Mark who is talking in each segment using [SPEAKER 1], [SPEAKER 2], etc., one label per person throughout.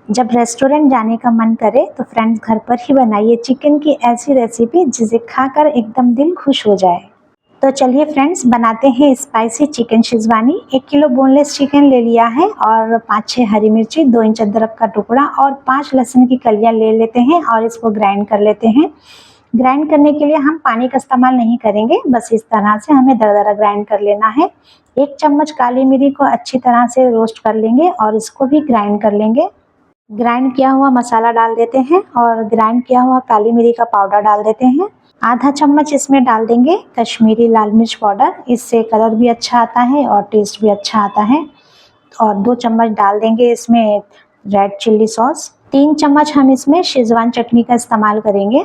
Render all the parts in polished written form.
[SPEAKER 1] जब रेस्टोरेंट जाने का मन करे तो फ्रेंड्स घर पर ही बनाइए चिकन की ऐसी रेसिपी जिसे खाकर एकदम दिल खुश हो जाए। तो चलिए फ्रेंड्स बनाते हैं स्पाइसी चिकन शेजवानी। 1 किलो बोनलेस चिकन ले लिया है और 5-6 हरी मिर्ची, 2 इंच अदरक का टुकड़ा और 5 लहसुन की कलियां ले लेते हैं और इसको ग्राइंड कर लेते हैं। ग्राइंड करने के लिए हम पानी का इस्तेमाल नहीं करेंगे, बस इस तरह से हमें दरदरा ग्राइंड कर लेना है। 1 चम्मच काली मिरी को अच्छी तरह से रोस्ट कर लेंगे और इसको भी ग्राइंड कर लेंगे। ग्राइंड किया हुआ मसाला डाल देते हैं और ग्राइंड किया हुआ काली मिरी का पाउडर डाल देते हैं। आधा चम्मच इसमें डाल देंगे कश्मीरी लाल मिर्च पाउडर, इससे कलर भी अच्छा आता है और टेस्ट भी अच्छा आता है। और 2 चम्मच डाल देंगे इसमें रेड चिल्ली सॉस। 3 चम्मच हम इसमें शेजवान चटनी का इस्तेमाल करेंगे।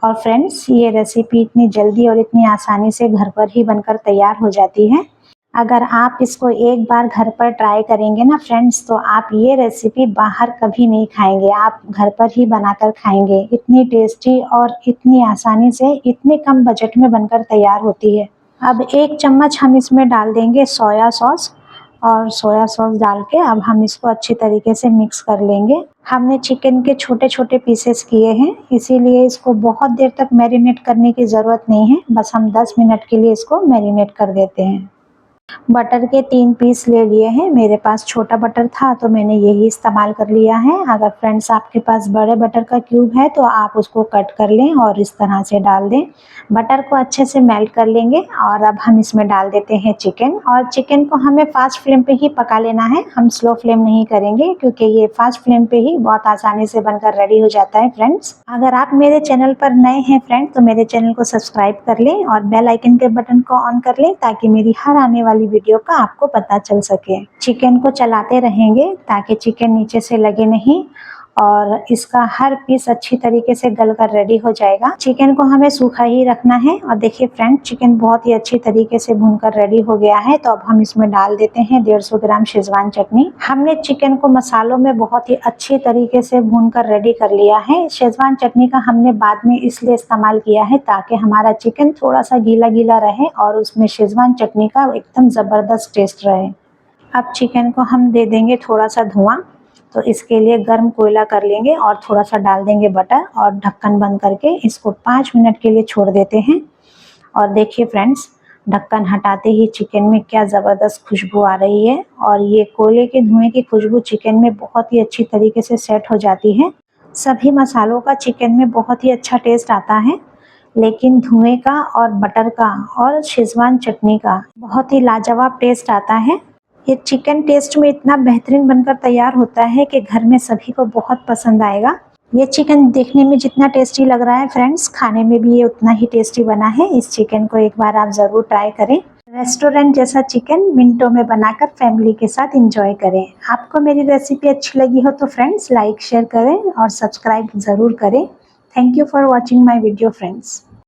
[SPEAKER 1] और फ्रेंड्स ये रेसिपी इतनी जल्दी और इतनी आसानी से घर पर ही बनकर तैयार हो जाती है। अगर आप इसको एक बार घर पर ट्राई करेंगे ना फ्रेंड्स, तो आप ये रेसिपी बाहर कभी नहीं खाएंगे, आप घर पर ही बनाकर खाएंगे। इतनी टेस्टी और इतनी आसानी से इतने कम बजट में बनकर तैयार होती है। अब 1 चम्मच हम इसमें डाल देंगे सोया सॉस और सोया सॉस डाल के अब हम इसको अच्छी तरीके से मिक्स कर लेंगे। हमने चिकन के छोटे छोटे पीसेस किए हैं, इसीलिए इसको बहुत देर तक मैरिनेट करने की ज़रूरत नहीं है, बस हम 10 मिनट के लिए इसको मैरिनेट कर देते हैं। बटर के 3 पीस ले लिए हैं, मेरे पास छोटा बटर था तो मैंने यही इस्तेमाल कर लिया है। अगर फ्रेंड्स आपके पास बड़े बटर का क्यूब है तो आप उसको कट कर लें और इस तरह से डाल दें। बटर को अच्छे से मेल्ट कर लेंगे और अब हम इसमें डाल देते हैं चिकन। और चिकन को हमें फास्ट फ्लेम पे ही पका लेना है, हम स्लो फ्लेम नहीं करेंगे क्योंकि ये फास्ट फ्लेम पे ही बहुत आसानी से बनकर रेडी हो जाता है। फ्रेंड्स अगर आप मेरे चैनल पर नए हैं फ्रेंड्स, तो मेरे चैनल को सब्सक्राइब कर लें और बेल आइकन के बटन को ऑन कर लें ताकि मेरी हर आने वाली वीडियो का आपको पता चल सके। चिकन को चलाते रहेंगे ताकि चिकन नीचे से लगे नहीं और इसका हर पीस अच्छी तरीके से गलकर रेडी हो जाएगा। चिकन को हमें सूखा ही रखना है। और देखिए फ्रेंड चिकन बहुत ही अच्छी तरीके से भूनकर रेडी हो गया है। तो अब हम इसमें डाल देते हैं 150 ग्राम शेजवान चटनी। हमने चिकन को मसालों में बहुत ही अच्छी तरीके से भूनकर रेडी कर लिया है। शेजवान चटनी का हमने बाद में इसलिए इस्तेमाल किया है ताकि हमारा चिकन थोड़ा सा गीला गीला रहे और उसमें शेजवान चटनी का एकदम ज़बरदस्त टेस्ट रहे। अब चिकन को हम दे देंगे थोड़ा सा धुआं, तो इसके लिए गर्म कोयला कर लेंगे और थोड़ा सा डाल देंगे बटर और ढक्कन बंद करके इसको 5 मिनट के लिए छोड़ देते हैं। और देखिए फ्रेंड्स ढक्कन हटाते ही चिकन में क्या ज़बरदस्त खुशबू आ रही है और ये कोयले के धुएं की खुशबू चिकन में बहुत ही अच्छी तरीके से सेट हो जाती है। सभी मसालों का चिकन में बहुत ही अच्छा टेस्ट आता है, लेकिन धुएं का और बटर का और शेजवान चटनी का बहुत ही लाजवाब टेस्ट आता है। ये चिकन टेस्ट में इतना बेहतरीन बनकर तैयार होता है कि घर में सभी को बहुत पसंद आएगा। ये चिकन देखने में जितना टेस्टी लग रहा है फ्रेंड्स, खाने में भी ये उतना ही टेस्टी बना है। इस चिकन को एक बार आप ज़रूर ट्राई करें। रेस्टोरेंट जैसा चिकन मिनटों में बनाकर फैमिली के साथ एंजॉय करें। आपको मेरी रेसिपी अच्छी लगी हो तो फ्रेंड्स लाइक शेयर करें और सब्सक्राइब ज़रूर करें। Thank you for watching my video friends.